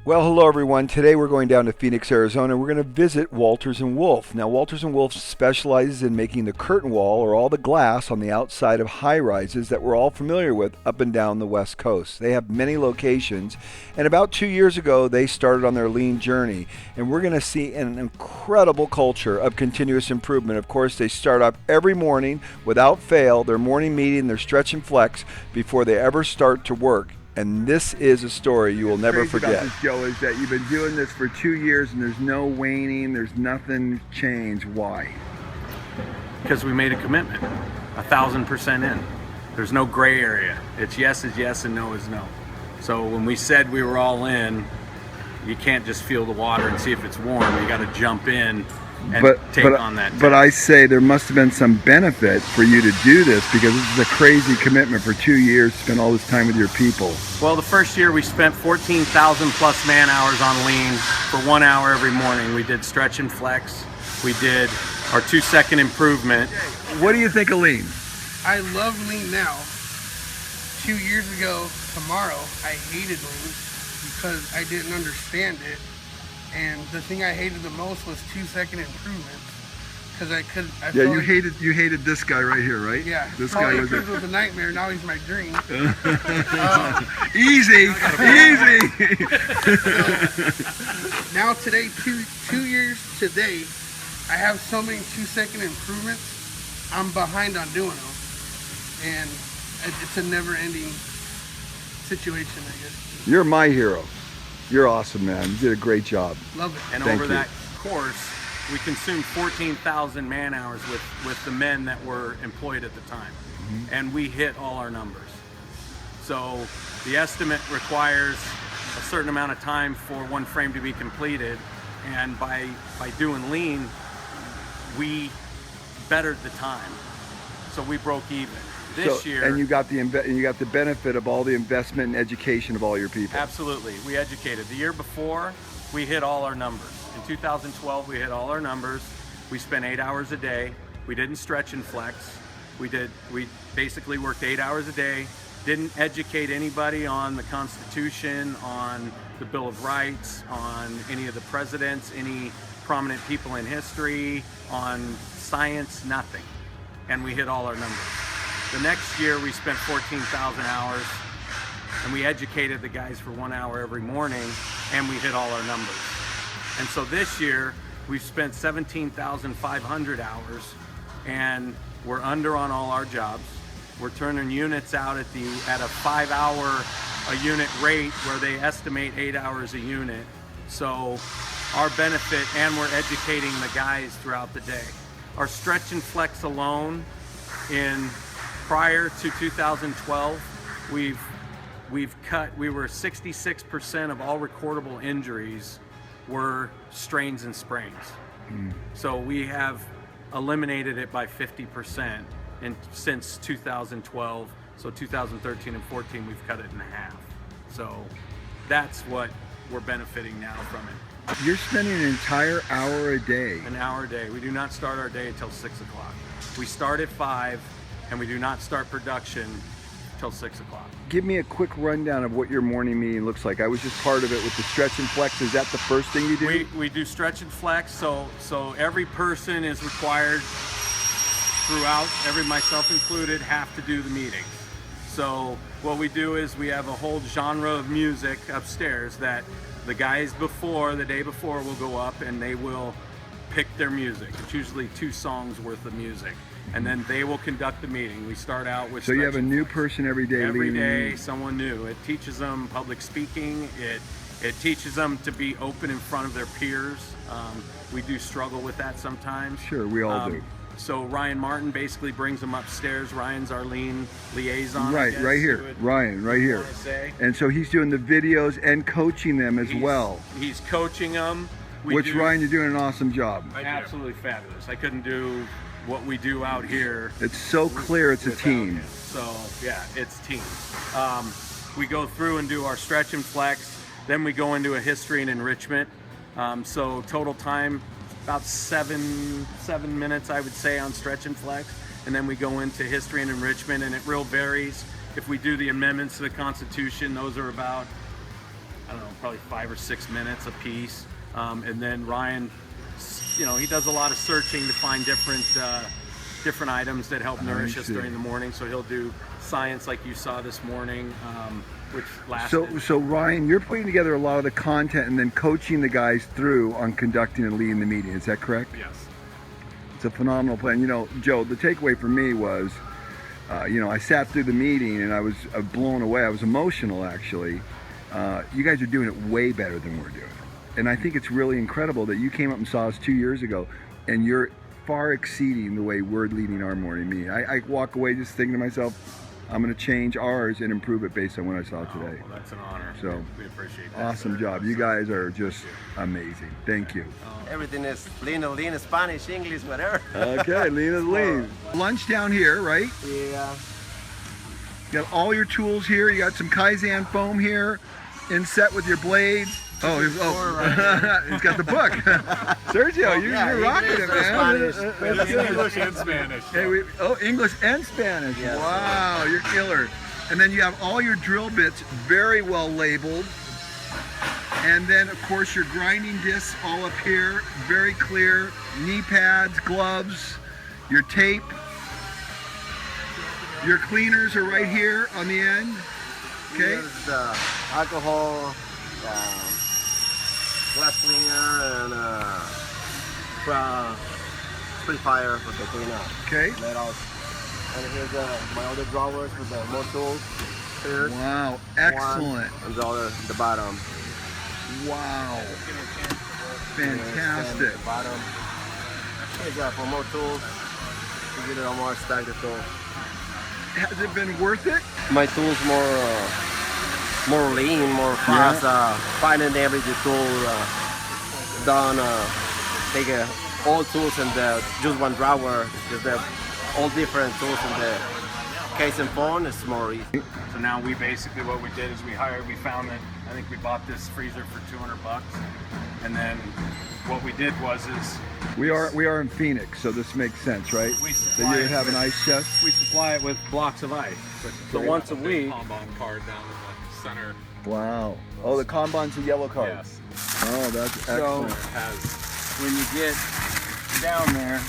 Well, hello everyone. Today we're going down to Phoenix, Arizona. We're going to visit Walters and Wolf. Now, Walters and Wolf specializes in making the curtain wall or all the glass on the outside of high rises that we're all familiar with up and down the West Coast. They have many locations, and about 2 years ago they started on their lean journey, and we're going to see an incredible culture of continuous improvement. Of course, they start up every morning without fail, their morning meeting, their stretch and flex before they ever start to work. And this is a story you will never forget. About this, Joe, is that you've been doing this for 2 years and there's no waning, there's nothing changed. Why? Because we made a commitment, 1,000% in. There's no gray area. It's yes is yes and no is no. So when we said we were all in, you can't just feel the water and see if it's warm. You got to jump in and take on that task. But I say there must have been some benefit for you to do this, because this is a crazy commitment for 2 years to spend all this time with your people. Well, the first year we spent 14,000 plus man hours on lean for 1 hour every morning. We did stretch and flex. We did our 2-second improvement. What do you think of lean? I love lean now. 2 years ago tomorrow, I hated lean because I didn't understand it. And the thing I hated the most was 2-second improvement, because I Yeah, you hated this guy right here, right? Yeah, this guy was a nightmare. Now he's my dream. Easy. So, now today, two years today, I have so many 2-second improvements. I'm behind on doing them, and it's a never-ending situation, I guess. You're my hero. You're awesome, man. You did a great job. Love it. And Thank over you. that course, we consumed 14,000 man hours with the men that were employed at the time. Mm-hmm. And we hit all our numbers. So the estimate requires a certain amount of time for one frame to be completed. And by doing lean, we bettered the time. So we broke even. This year, and you got the benefit of all the investment and education of all your people. Absolutely, we educated. The year before, we hit all our numbers. In 2012, we hit all our numbers. We spent 8 hours a day. We didn't stretch and flex. We basically worked 8 hours a day. Didn't educate anybody on the Constitution, on the Bill of Rights, on any of the presidents, any prominent people in history, on science, nothing. And we hit all our numbers. The next year we spent 14,000 hours, and we educated the guys for 1 hour every morning, and we hit all our numbers. And so this year we've spent 17,500 hours, and we're under on all our jobs. We're turning units out at a 5 hour a unit rate, where they estimate 8 hours a unit. So our benefit, and we're educating the guys throughout the day. Our stretch and flex alone, prior to 2012, we were 66% of all recordable injuries were strains and sprains. So we have eliminated it by 50% since 2012. So 2013 and 14, we've cut it in half. So that's what we're benefiting now from it. You're spending an entire hour a day. An hour a day. We do not start our day until 6 o'clock. We start at 5, and we do not start production till 6 o'clock. Give me a quick rundown of what your morning meeting looks like. I was just part of it with the stretch and flex. Is that the first thing you do? We do stretch and flex, so every person is required throughout, myself included, have to do the meetings. So what we do is we have a whole genre of music upstairs that the guys the day before will go up and they will pick their music. It's usually 2 songs worth of music. And then they will conduct the meeting. We start out with... So you have a new person every day. Every day, someone new. It teaches them public speaking. It teaches them to be open in front of their peers. We do struggle with that sometimes. Sure, we all do. So Ryan Martin basically brings them upstairs. Ryan's our lean liaison. Right here. Ryan, right here. And so he's doing the videos and coaching them as well. He's coaching them. Ryan, you're doing an awesome job. Absolutely fabulous. I couldn't do what we do out here. It's so clear it's a team. So yeah, it's team. We go through and do our stretch and flex. Then we go into a history and enrichment. So total time, about seven minutes, I would say, on stretch and flex. And then we go into history and enrichment, and it real varies. If we do the amendments to the Constitution, those are about I don't know, probably 5 or 6 minutes a piece. And then Ryan, you know, he does a lot of searching to find different items that help nourish us during the morning. So he'll do science like you saw this morning, which lasted. So Ryan, you're putting together a lot of the content and then coaching the guys through on conducting and leading the meeting. Is that correct? Yes. It's a phenomenal plan. You know, Joe, the takeaway for me was, you know, I sat through the meeting and I was blown away. I was emotional, actually. You guys are doing it way better than we're doing it. And I think it's really incredible that you came up and saw us 2 years ago, and you're far exceeding the way we're leading our morning meeting. I walk away just thinking to myself, I'm going to change ours and improve it based on what I saw today. Well, that's an honor. So, we appreciate that. Awesome job. You guys are just amazing. Thank you. Everything is lean, Spanish, English, whatever. Okay, lean is lean. Lunch down here, right? Yeah. You got all your tools here. You got some Kaizen foam here, inset with your blades. He's got the book. Sergio, you're rocking it, man. That's good. English and Spanish. Hey, English and Spanish. Yes. Wow, you're killer. And then you have all your drill bits very well labeled. And then, of course, your grinding discs all up here, very clear. Knee pads, gloves, your tape. Your cleaners are right here on the end. Okay. Here's the alcohol, glass cleaner, and spray fire for the cleaner. Okay. Let out. And here's my other drawers with the more tools. Here's Wow, excellent. one, and the other at the bottom. Wow. And Fantastic. the bottom. Here's for more tools. To get it on more stack the tool. Has it been worth it? My tools more lean, more fast. Finding every tool done. Take all tools and just one drawer. Just all different tools in the case and phone. It's more easy. So now we basically, what we did is we found that, I think we bought this freezer for $200, and then what we did was We are in Phoenix, so this makes sense, right? We So supply you it have an with- ice chest. we supply it with blocks of ice. So once a week, Kanban card down in the center. Wow. Oh, the Kanban's a yellow card. Yes. Oh, that's excellent. It has when you get down there,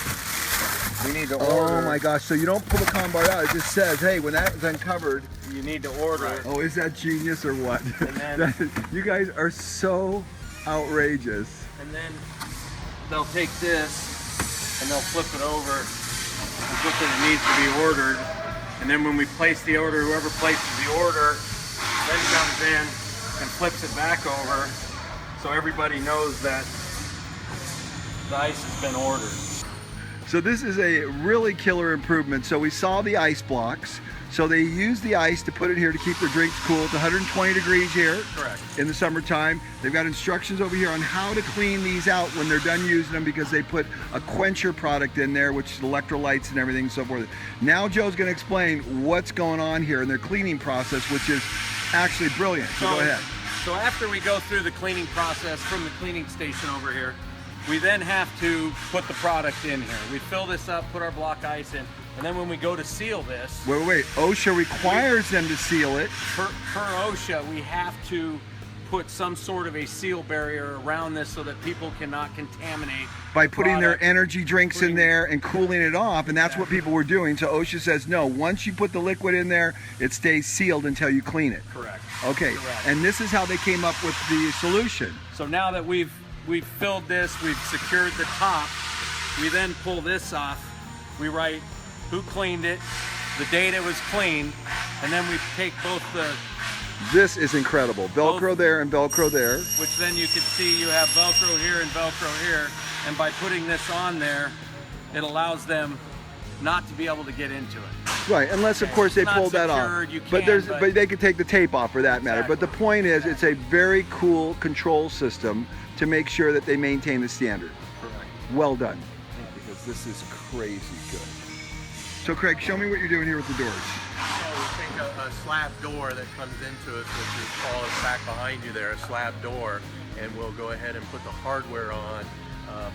we need to Oh order. my gosh, so you don't pull the Kanban out, it just says, hey, when that is uncovered. You need to order it. Oh, is that genius or what? And then- You guys are so outrageous. And then they'll take this and they'll flip it over and put that it needs to be ordered. And then when we place the order, whoever places the order then comes in and flips it back over, so everybody knows that the ice has been ordered. So this is a really killer improvement. So we saw the ice blocks. So they use the ice to put it here to keep their drinks cool. It's 120 degrees here. Correct. In the summertime. They've got instructions over here on how to clean these out when they're done using them, because they put a quencher product in there, which is electrolytes and everything and so forth. Now Joe's going to explain what's going on here in their cleaning process, which is actually brilliant. So go ahead. So after we go through the cleaning process from the cleaning station over here, we then have to put the product in here. We fill this up, put our block ice in, and then when we go to seal this, Wait. OSHA requires them to seal it. per OSHA, we have to put some sort of a seal barrier around this so that people cannot contaminate By putting their product. energy drinks in there and cooling it off, and that's what people were doing. So OSHA says, no, once you put the liquid in there, it stays sealed until you clean it. Correct. Okay, Correct. and this is how they came up with the solution. So now that we've filled this, we've secured the top, we then pull this off. We write who cleaned it, the date it was cleaned, and then we take both the, This is incredible. Velcro Both- there and Velcro there. which then you can see you have Velcro here and Velcro here, and by putting this on there, it allows them not to be able to get into it. Right, unless of course they It's not pulled that off. secured, you But can, but they could take the tape off for that matter. But the Exactly. point is, it's a very cool control system to make sure that they maintain the standard. Correct. Well done. Because this is crazy good. So Craig, show me what you're doing here with the doors. So we take a slab door that comes into it, which is called back behind you there, a slab door, and we'll go ahead and put the hardware on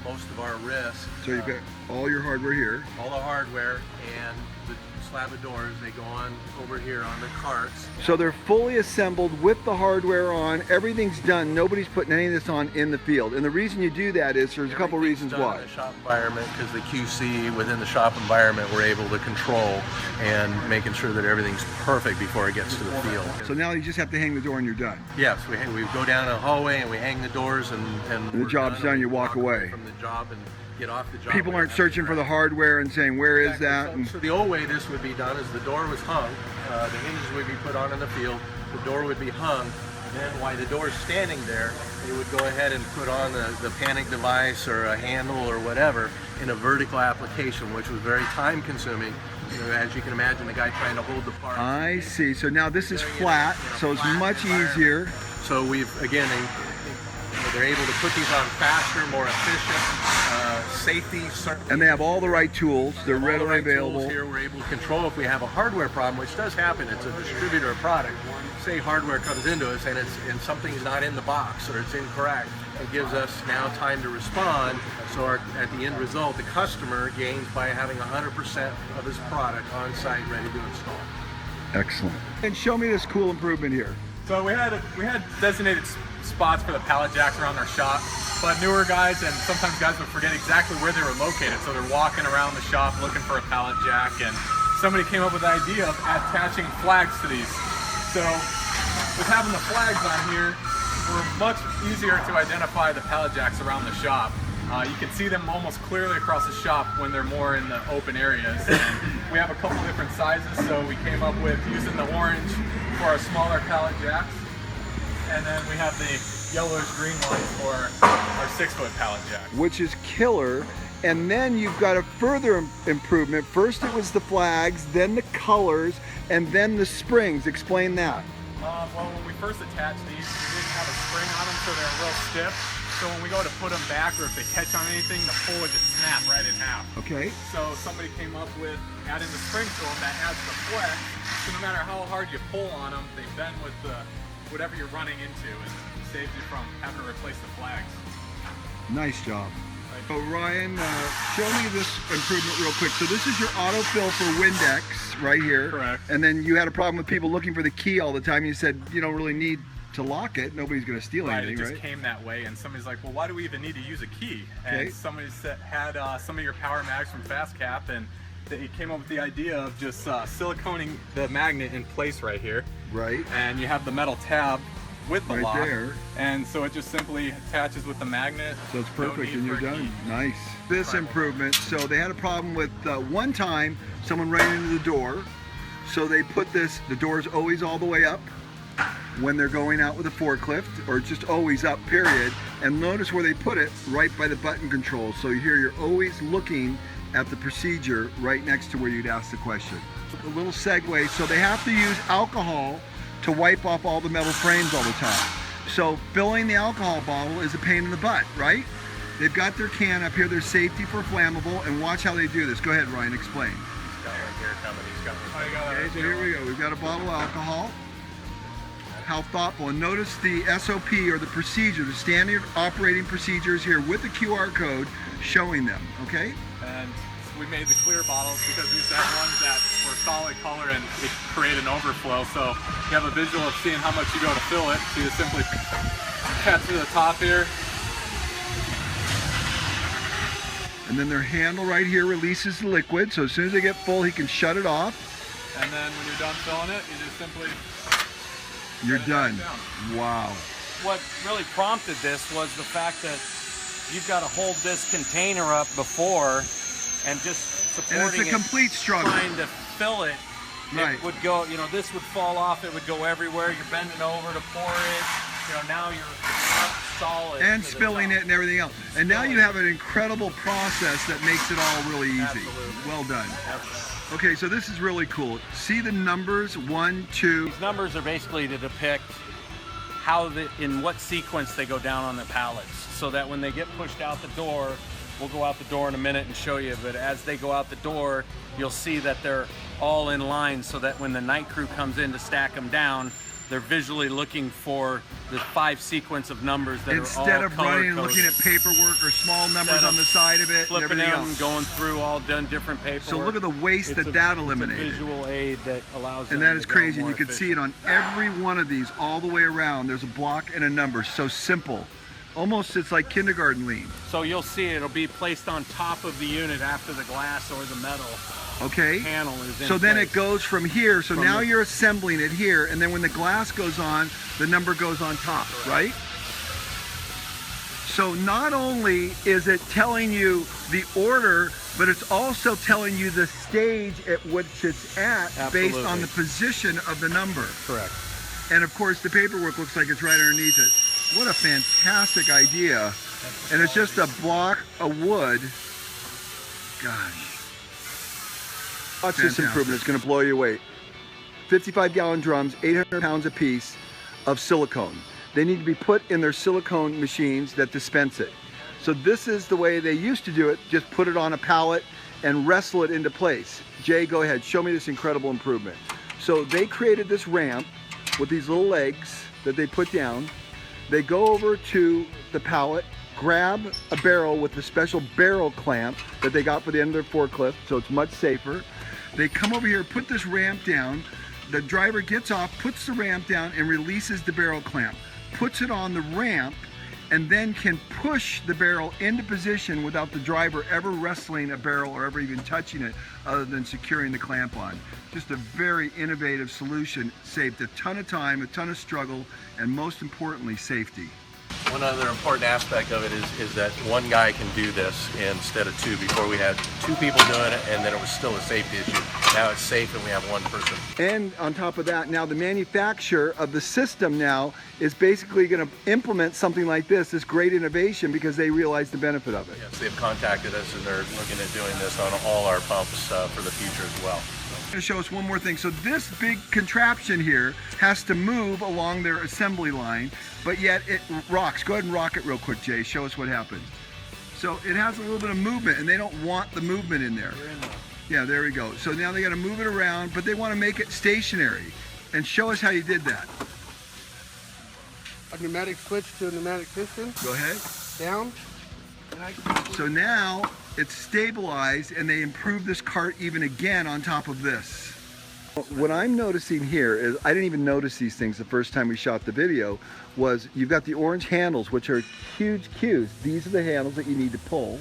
most of our wrists. So you've got all your hardware here. All the hardware, and the slab of doors. They go on over here on the carts. So they're fully assembled with the hardware on. Everything's done. Nobody's putting any of this on in the field. And the reason you do that is there's a couple reasons Everything's done why. in the shop environment, because the QC within the shop environment we're able to control and making sure that everything's perfect before it gets to the field. So now you just have to hang the door and you're done. Yes, we go down a hallway and we hang the doors and the we're job's done, you walk away. from the job and get off the job. People aren't searching for the hardware and saying, where is that? And So the old way this would be done is the door was hung, the hinges would be put on in the field, the door would be hung, and then while the door is standing there, they would go ahead and put on the panic device or a handle or whatever in a vertical application, which was very time consuming. You know, as you can imagine, the guy trying to hold the part. I see. So now this is flat, so it's much easier. So we've, again, they're able to put these on faster, more efficient, safety. And they have all the right tools. They're All the readily right available. tools here, we're able to control if we have a hardware problem, which does happen. It's a distributor product. Say hardware comes into us and something's not in the box or it's incorrect. It gives us now time to respond. So at the end result, the customer gains by having 100% of his product on site ready to install. Excellent. And show me this cool improvement here. So we had designated spots for the pallet jacks around our shop, but newer guys and sometimes guys would forget exactly where they were located. So they're walking around the shop looking for a pallet jack, and somebody came up with the idea of attaching flags to these. So with having the flags on here, we're much easier to identify the pallet jacks around the shop. You can see them almost clearly across the shop when they're more in the open areas. And we have a couple different sizes, so we came up with using the orange for our smaller pallet jacks, and then we have the yellowish green ones for our 6-foot pallet jacks. Which is killer. And then you've got a further improvement. First it was the flags, then the colors, and then the springs. Explain that. Well, when we first attached these, we didn't have a spring on them, so they're real stiff. So when we go to put them back, or if they catch on anything, the pole would just snap right in half. Okay. So somebody came up with adding the spring to them that adds the flex. So no matter how hard you pull on them, they bend with whatever you're running into, and saves you from having to replace the flags. Nice job. So Ryan, show me this improvement real quick. So this is your autofill for Windex right here. Correct. And then you had a problem with people looking for the key all the time. You said you don't really need to lock it. Nobody's going to steal anything, It just right? came that way, and somebody's like, well, why do we even need to use a key? Okay. And somebody had some of your power mags from FastCap, and they came up with the idea of just siliconing the magnet in place right here. Right. And you have the metal tab with the Right lock, there. and so it just simply attaches with the magnet. So it's No perfect need and you're for a done. key. Nice. This improvement, so they had a problem with one time someone ran into the door. So they put this, the door's always all the way up when they're going out with a forklift, or just always up, period. And notice where they put it, right by the button control. So here you're always looking at the procedure right next to where you'd ask the question. A little segue, so they have to use alcohol to wipe off all the metal frames all the time. So filling the alcohol bottle is a pain in the butt, right? They've got their can up here, their safety for flammable, and watch how they do this. Go ahead, Ryan, explain. Okay, so here we go. We've got a bottle of alcohol. How thoughtful. And notice the SOP, or the procedure, the standard operating procedures here with the QR code showing them, okay? And we made the clear bottles because we used to have ones that were solid color and it created an overflow. So you have a visual of seeing how much you go to fill it. So you just simply tap to the top here. And then their handle right here releases the liquid. So as soon as they get full, he can shut it off. And then when you're done filling it, you just simply You're set it back done. down. Wow. What really prompted this was the fact that you've got to hold this container up before and just And supporting it's a complete struggle. trying to fill it. Right. It would go, this would fall off, it would go everywhere. You're bending over to pour it. Now you're up solid. And to the spilling top. it and everything else. And now you have an incredible process that makes it all really easy. Absolutely. Well done. Absolutely. Okay, so this is really cool. See the numbers, 1, 2. These numbers are basically to depict in what sequence they go down on the pallets, so that when they get pushed out the door, we'll go out the door in a minute and show you, but as they go out the door, you'll see that they're all in line, so that when the night crew comes in to stack them down, they're visually looking for the 5 sequence of numbers that Instead are all of running and looking color-coded. at paperwork or small numbers Instead on the side of it and Flipping everything them, else. going through all done different paperwork. So look at the waste that eliminated. It's a visual aid that allows them And that to is go crazy. more You can see it on every one of these all the way around. There's a block and a number. So simple. Almost it's like kindergarten lean. So you'll see it'll be placed on top of the unit after the glass or the metal Okay? panel is in So then place. it goes from here. So From now the- you're assembling it here. And then when the glass goes on, the number goes on top, right? So not only is it telling you the order, but it's also telling you the stage at which it's at based on Absolutely. the position of the number. Correct. And of course the paperwork looks like it's right underneath it. What a fantastic idea. And it's just a block of wood. Gosh. Watch this Fantastic. improvement. It's going to blow you away. 55-gallon drums, 800 pounds a piece of silicone. They need to be put in their silicone machines that dispense it. So this is the way they used to do it. Just put it on a pallet and wrestle it into place. Jay, go ahead. Show me this incredible improvement. So they created this ramp with these little legs that they put down. They go over to the pallet, grab a barrel with a special barrel clamp that they got for the end of their forklift, so it's much safer. They come over here, put this ramp down. The driver gets off, puts the ramp down, and releases the barrel clamp. Puts it on the ramp, and then can push the barrel into position without the driver ever wrestling a barrel or ever even touching it, other than securing the clamp on. Just a very innovative solution. Saved a ton of time, a ton of struggle, and most importantly, safety. One other important aspect of it is that one guy can do this instead of 2. Before we had 2 people doing it, and then it was still a safety issue. Now it's safe and we have 1 person. And on top of that, now the manufacturer of the system now is basically going to implement something like this great innovation, because they realize the benefit of it. Yes, they've contacted us and they're looking at doing this on all our pumps for the future as well. To show us one more thing. So this big contraption here has to move along their assembly line, but yet it rocks. Go ahead and rock it real quick, Jay. Show us what happens. So it has a little bit of movement, and they don't want the movement in there. Yeah, there we go. So now they got to move it around, but they want to make it stationary. And show us how you did that. A pneumatic switch to a pneumatic piston, Go ahead. down, and I So now it's stabilized, and they improve this cart even again on top of this. What I'm noticing here is, I didn't even notice these things the first time we shot the video, was you've got the orange handles, which are huge cues. These are the handles that you need to pull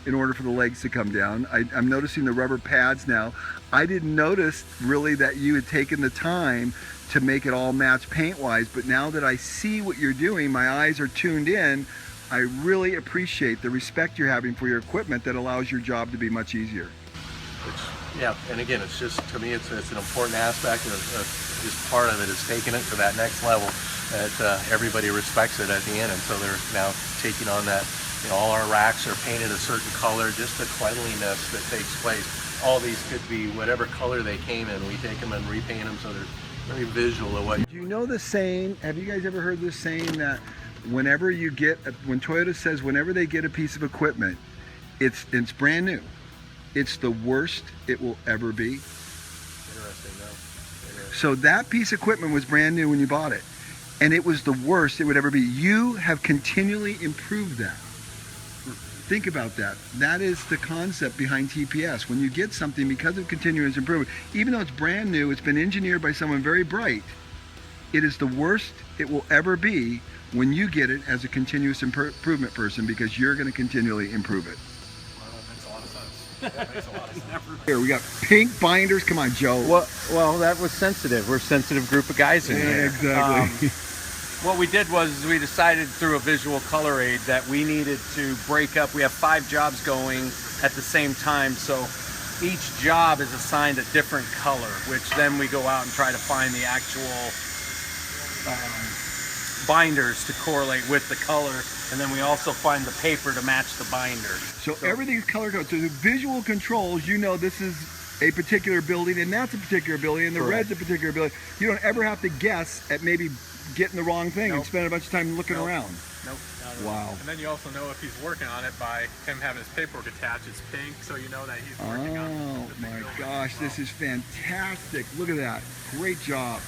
in order for the legs to come down. I'm noticing the rubber pads now. I didn't notice really that you had taken the time to make it all match paint-wise, but now that I see what you're doing, my eyes are tuned in. I really appreciate the respect you're having for your equipment that allows your job to be much easier. Yeah, and again, it's just, to me, it's an important aspect of just part of it is taking it to that next level that everybody respects it at the end, and so they're now taking on that. You know, all our racks are painted a certain color, just the cleanliness that takes place. All these could be whatever color they came in. We take them and repaint them so they're very visual of what. Do you know the saying, have you guys ever heard this saying that whenever you get, when Toyota says whenever they get a piece of equipment, it's brand new, it's the worst it will ever be? Interesting, though. So that piece of equipment was brand new when you bought it, and it was the worst it would ever be. You have continually improved that. Think about that. That is the concept behind TPS. When you get something because of continuous improvement, even though it's brand new, it's been engineered by someone very bright, it is the worst it will ever be when you get it as a continuous improvement person, because you're going to continually improve it. That makes a lot of sense. That makes a lot of sense. Here, we got pink binders. Come on, Joe. Well, that was sensitive. We're a sensitive group of guys in here. Exactly. What we did was we decided through a visual color aid that we needed to break up. We have 5 jobs going at the same time, so each job is assigned a different color, which then we go out and try to find the actual binders to correlate with the color, and then we also find the paper to match the binder. So everything's color coded. So the visual controls, you know this is a particular building, and that's a particular building, and the Correct. red's a particular building. You don't ever have to guess at maybe getting the wrong thing and Nope. spend a bunch of time looking Nope. around. Nope. Not at all. Wow. And then you also know if he's working on it by him having his paperwork attached. It's pink, so you know that he's working on Oh the big my building. gosh, this is fantastic. Look at that. Great job.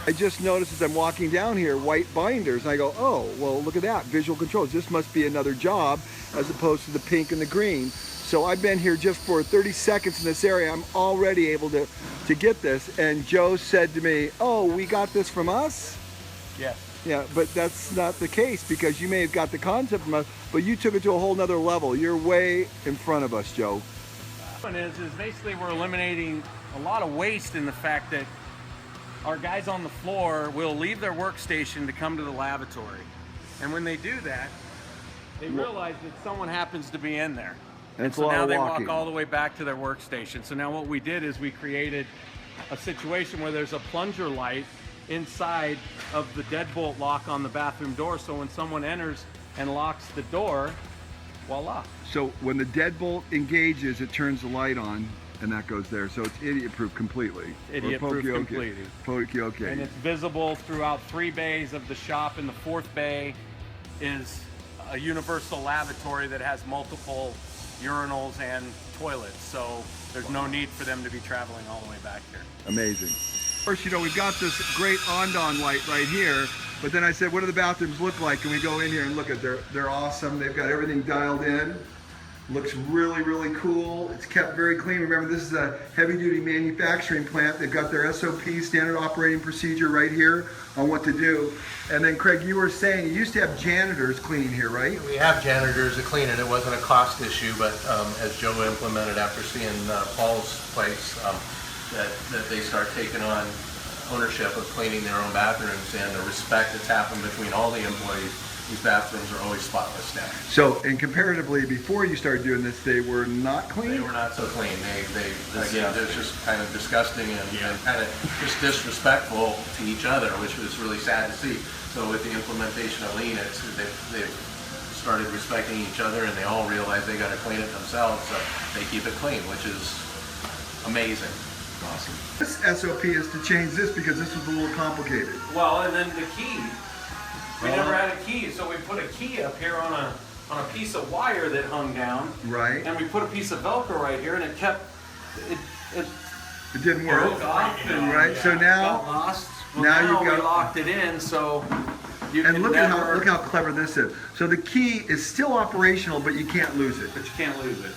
I just noticed as I'm walking down here, white binders, and I go, oh, well, look at that, visual controls. This must be another job as opposed to the pink and the green. So I've been here just for 30 seconds in this area. I'm already able to get this. And Joe said to me, oh, we got this from us? Yes. Yeah, but that's not the case, because you may have got the concept from us, but you took it to a whole nother level. You're way in front of us, Joe. One is basically we're eliminating a lot of waste in the fact that our guys on the floor will leave their workstation to come to the lavatory. And when they do that, they realize that someone happens to be in there. And it's a so lot now of they walking. walk all the way back to their workstation. So now what we did is we created a situation where there's a plunger light inside of the deadbolt lock on the bathroom door. So when someone enters and locks the door, voila. So when the deadbolt engages, it turns the light on, and that goes there. So it's idiot-proof completely. Idiot-proof Or completely. Pokey-okay. And it's visible throughout 3 bays of the shop, and the 4th bay is a universal lavatory that has multiple urinals and toilets. So there's no need for them to be traveling all the way back here. Amazing. First, you know, we've got this great Ondon light right here, but then I said, what do the bathrooms look like? And we go in here and look at, they're awesome. They've got everything dialed in. Looks really, really cool. It's kept very clean. Remember, this is a heavy-duty manufacturing plant. They've got their SOP, standard operating procedure, right here on what to do. And then, Craig, you were saying you used to have janitors cleaning here, right? We have janitors that clean it. It wasn't a cost issue, but as Joe implemented after seeing Paul's place, that they start taking on ownership of cleaning their own bathrooms, and the respect that's happened between all the employees. These bathrooms are always spotless now. So, and comparatively, before you started doing this, they were not clean? They were not so clean. They again, they're just kind of disgusting and kind of just disrespectful to each other, which was really sad to see. So with the implementation of Lean, they've started respecting each other, and they all realize they got to clean it themselves, so they keep it clean, which is amazing. Awesome. This SOP is to change this because this was a little complicated. Well, and then the key. We never had a key, so we put a key up here on a piece of wire that hung down. Right. And we put a piece of Velcro right here, and it kept it It didn't work. broke off. And Right. So now, got lost. Well, now now you've got- we locked it in, so you and can look never. at look how clever this is. So the key is still operational, but you can't lose it. But you can't lose it.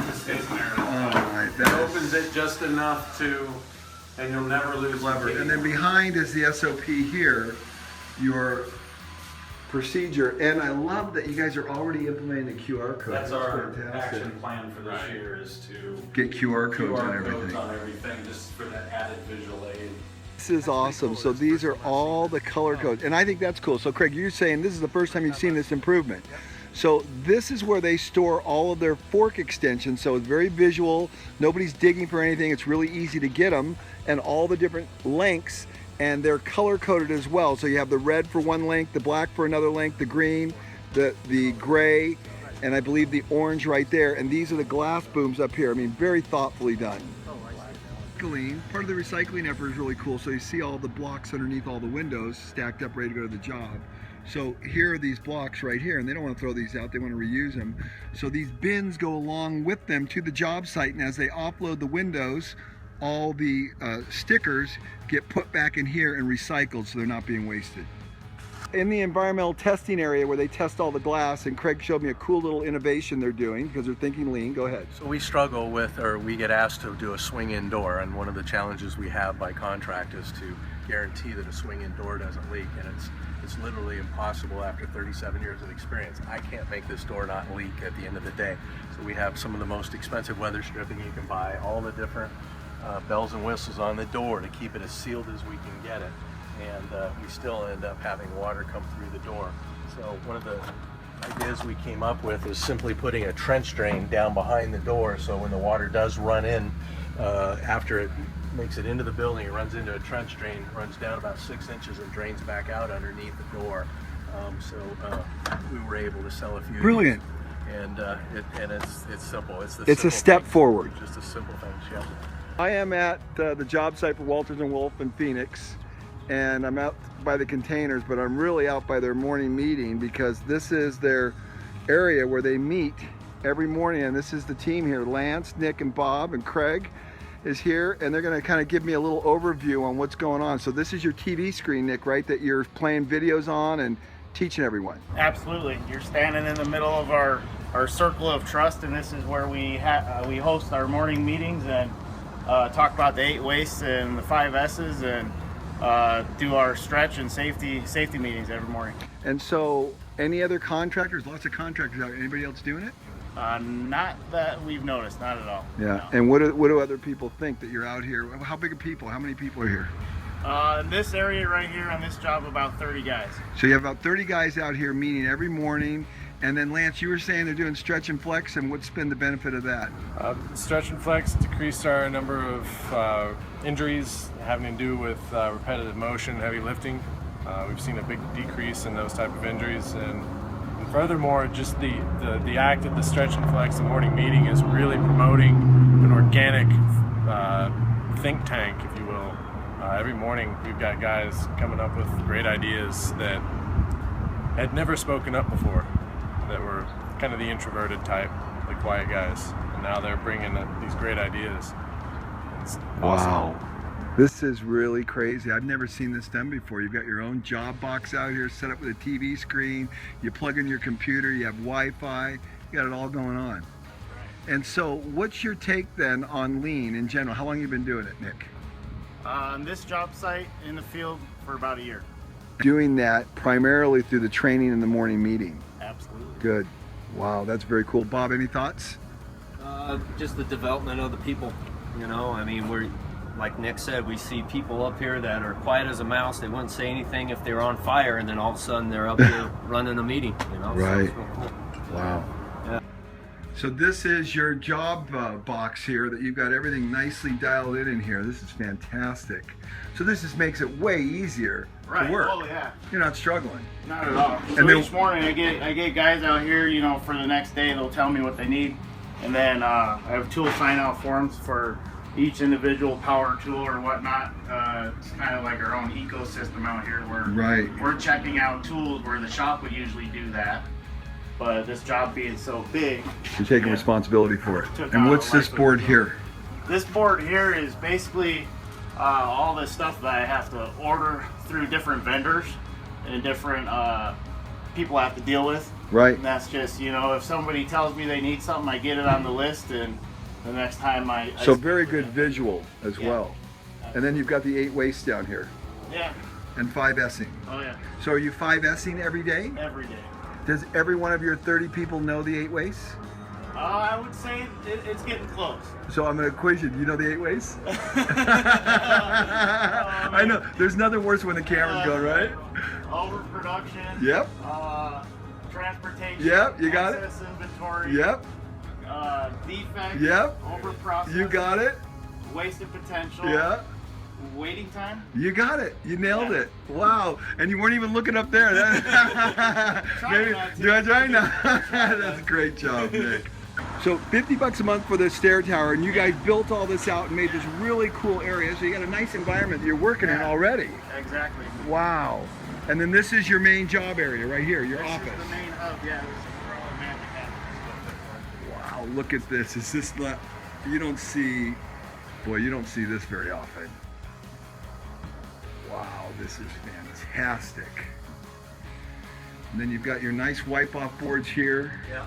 It stays in there. All right. It That opens is it just enough to, and you'll never lose clever. the key. And then behind is the SOP here, your procedure. And I love that you guys are already implementing the QR code. That's our fantastic. action plan for this year is to Get QR codes on QR everything. codes on everything, just for that added visual aid. This is awesome. So these are all the color codes, and I think that's cool. So Craig, you're saying this is the first time you've seen this improvement. So this is where they store all of their fork extensions. So it's very visual. Nobody's digging for anything. It's really easy to get them, and all the different lengths, and they're color coded as well. So you have the red for one length, the black for another length, the green, the gray, and I believe the orange right there. And these are the glass booms up here. I mean, very thoughtfully done. Part of the recycling effort is really cool. So you see all the blocks underneath all the windows stacked up ready to go to the job. So here are these blocks right here, and they don't want to throw these out, they want to reuse them. So these bins go along with them to the job site, and as they offload the windows, all the stickers get put back in here and recycled, so they're not being wasted. In the environmental testing area where they test all the glass, and Craig showed me a cool little innovation they're doing because they're thinking lean. Go ahead. So we struggle with, or we get asked to do a swing-in door, and one of the challenges we have by contract is to guarantee that a swing-in door doesn't leak, and it's literally impossible after 37 years of experience. I can't make this door not leak at the end of the day. So we have some of the most expensive weather stripping you can buy, all the different bells and whistles on the door to keep it as sealed as we can get it. And we still end up having water come through the door. So one of the ideas we came up with is simply putting a trench drain down behind the door, so when the water does run in, after it makes it into the building, it runs into a trench drain, runs down about 6 inches and drains back out underneath the door. So we were able to sell a few. Brilliant. And it's simple. It's It's a step forward. Just a simple thing. Yeah. I am at the job site for Walters & Wolf in Phoenix, and I'm out by the containers, but I'm really out by their morning meeting because this is their area where they meet every morning, and this is the team here, Lance, Nick, and Bob, and Craig, is here, and they're going to kind of give me a little overview on what's going on. So this is your TV screen, Nick, right, that you're playing videos on and teaching everyone. Absolutely. You're standing in the middle of our circle of trust, and this is where we host our morning meetings and talk about the 8 wastes and the 5 S's and do our stretch and safety meetings every morning. And so any other contractors, lots of contractors out, anybody else doing it? Not that we've noticed, not at all. Yeah. No. And what do other people think that you're out here? How big of people? How many people are here? In this area right here on this job, about 30 guys. So you have about 30 guys out here meeting every morning. And then Lance, you were saying they're doing stretch and flex, and what's been the benefit of that? Stretch and flex decreased our number of injuries having to do with repetitive motion, heavy lifting. We've seen a big decrease in those type of injuries, and furthermore, just the act of the stretch and flex, the morning meeting, is really promoting an organic think tank, if you will. Every morning we've got guys coming up with great ideas that had never spoken up before, that were kind of the introverted type, the quiet guys, and now they're bringing these great ideas. It's awesome. Wow. This is really crazy. I've never seen this done before. You've got your own job box out here set up with a TV screen. You plug in your computer, you have Wi-Fi, you got it all going on. And so what's your take then on lean in general? How long have you been doing it, Nick? On this job site in the field for about a year. Doing that primarily through the training in the morning meeting. Absolutely. Good. Wow, that's very cool. Bob, any thoughts? Just the development of the people. You know, I mean, we're, like Nick said, we see people up here that are quiet as a mouse. They wouldn't say anything if they were on fire, and then all of a sudden they're up here running a meeting. You know, Right. So it's real cool. Wow. Yeah. So this is your job box here that you've got everything nicely dialed in here. This is fantastic. So this just makes it way easier Right. to work. Oh yeah. You're not struggling. Not at all. So And then- each morning I get guys out here, you know, for the next day. They'll tell me what they need, and then I have tool sign out forms for each individual power tool or whatnot. It's kind of like our own ecosystem out here where Right. we're checking out tools where the shop would usually do that. But this job being so big, You're taking yeah, responsibility for it. took And on what's a this life board of- here? This board here is basically all the stuff that I have to order through different vendors and different people I have to deal with. Right. And that's just, you know, if somebody tells me they need something, I get it on the list, and the next time I So speak very with good them. visual as Yeah. well. And then you've got the 8 wastes down here Yeah. and 5S'ing. Oh yeah. So are you 5S'ing every day? Every day. Does every one of your 30 people know the 8 wastes? I would say it's getting close. So I'm going to quiz you. Do you know the 8 wastes? I know. There's nothing worse when the camera's going, right? Overproduction. Yep. Transportation. Yep, you got it. Excess inventory. Yep. Defects. Yep. Overprocessing. You got it. Wasted potential. Yeah. Waiting time. You got it. You nailed Yeah. it. Wow. And you weren't even looking up there. Maybe, not to. do I try now? That's a great job, Nick. So $50 a month for the stair tower, and you guys built all this out and made this really cool area. So you got a nice environment that you're working in Yeah. already. Exactly. Wow. And then this is your main job area right here, your This office. is the main hub. Yeah. This is where all the magic happens. Wow, look at this. Is this not, you don't see this very often. Wow, this is fantastic. And then you've got your nice wipe-off boards here Yeah.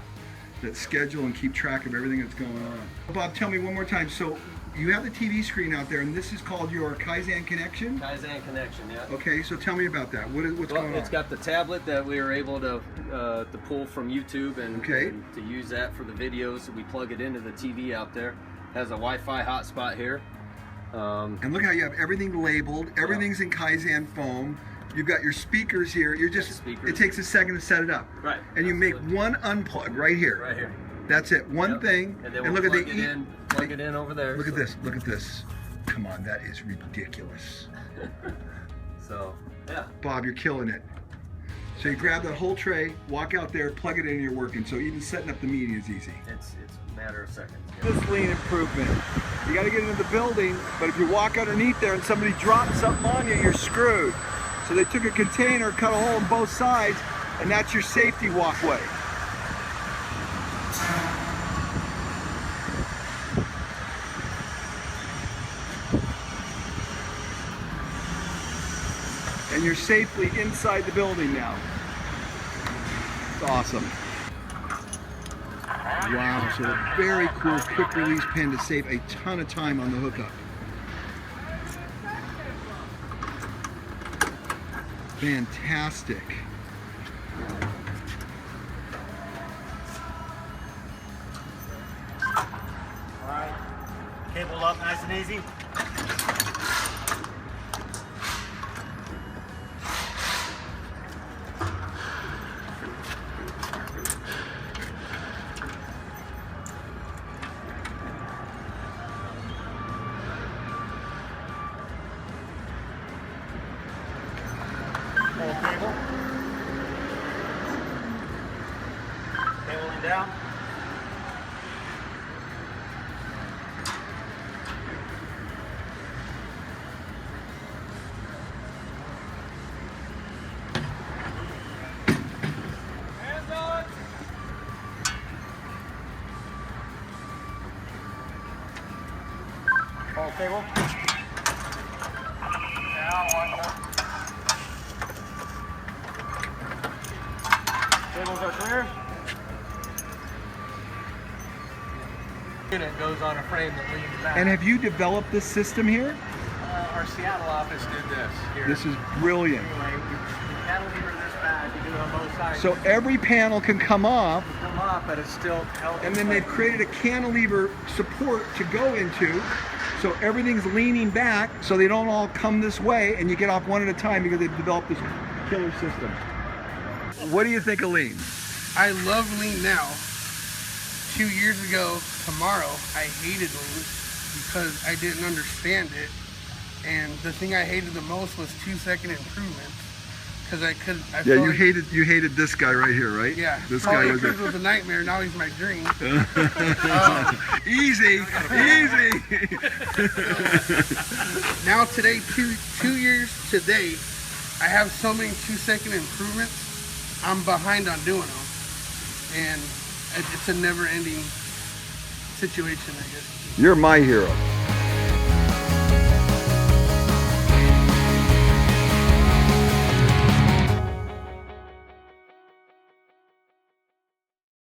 that schedule and keep track of everything that's going on. Bob, tell me one more time. So you have the TV screen out there, and this is called your Kaizen Connection? Kaizen connection, yeah. Okay, so tell me about that. What's Well, going it's on? got the tablet that we were able to pull from YouTube and, Okay. and to use that for the videos. We plug it into the TV out there. Has a Wi-Fi hotspot here. And look how you have everything labeled. Everything's in Kaizen foam. You've got your speakers here. You're just, speakers. it takes a second to set it up. Right. And you make absolutely. one unplug right here. Right here. That's it. One Yep. thing. And then we'll look at plug the it in. Plug it in over there. Look at so- this. Look at this. Come on, that is ridiculous. So yeah. Bob, you're killing it. So you grab that whole tray, walk out there, plug it in, and you're working. So even setting up the meeting is easy. It's a matter of seconds. This lean improvement. You got to get into the building, but if you walk underneath there and somebody drops something on you, you're screwed. So they took a container, cut a hole on both sides, and that's your safety walkway. and you're safely inside the building now. It's awesome. Wow, so a very cool quick release pin to save a ton of time on the hookup. Fantastic. All right, cable up nice and easy. Pull cable. Cabling down. Pull cable. Down one more. Cables are clear. Unit goes on a frame that leans back. And have you developed this system here? Our Seattle office did this here. This is brilliant. Anyway, you cantilever this back, you do it on both sides. So every panel can come off, Come up, but it's still held. and then they've created a cantilever support to go into, so everything's leaning back so they don't all come this way and you get off one at a time because they've developed this killer system. What do you think of lean? I love lean now. 2 years ago tomorrow, I hated lean because I didn't understand it. And the thing I hated the most was 2-second improvements. Because I Yeah, felt you hated this guy right here, right? Yeah, This Paul guy was Akers was a nightmare. Now he's my dream. easy, easy. Now today, two years today, I have so many 2-second improvements. I'm behind on doing them, and it's a never-ending situation, I guess. You're my hero.